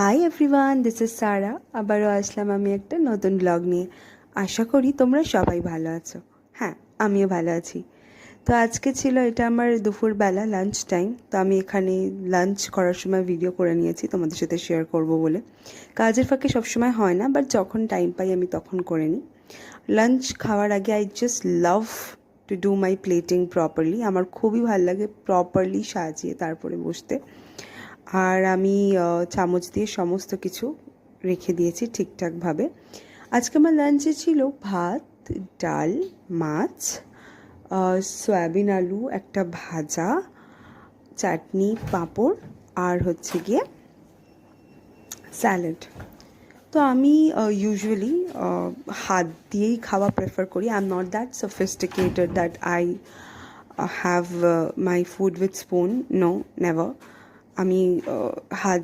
Hi everyone, this is সারা। আবারও আসলাম আমি একটা নতুন ব্লগ নিয়ে। আশা করি তোমরা সবাই ভালো আছো। হ্যাঁ, আমিও ভালো আছি। তো আজকে ছিল এটা আমার দুপুরবেলা লাঞ্চ টাইম। তো আমি এখানে লাঞ্চ করার সময় ভিডিও করে নিয়েছি তোমাদের সাথে শেয়ার করব বলে। কাজের ফাঁকে সবসময় হয় না, বাট যখন টাইম পাই আমি তখন করে নিই। লাঞ্চ খাওয়ার আগে I just love to do my plating properly. আমার খুবই ভালো লাগে প্রপারলি সাজিয়ে তারপরে বসতে। আর আমি চামচ দিয়ে সমস্ত কিছু রেখে দিয়েছি ঠিকঠাকভাবে। আজকে আমার লাঞ্চে ছিল ভাত, ডাল, মাছ, সয়াবিন আলু একটা ভাজা, চাটনি, পাঁপড় আর হচ্ছে গিয়ে স্যালাড। তো আমি ইউজুয়ালি হাত দিয়েই খাওয়া প্রেফার করি। I am not that sophisticated that I have my food with spoon. No, never. আমি হাত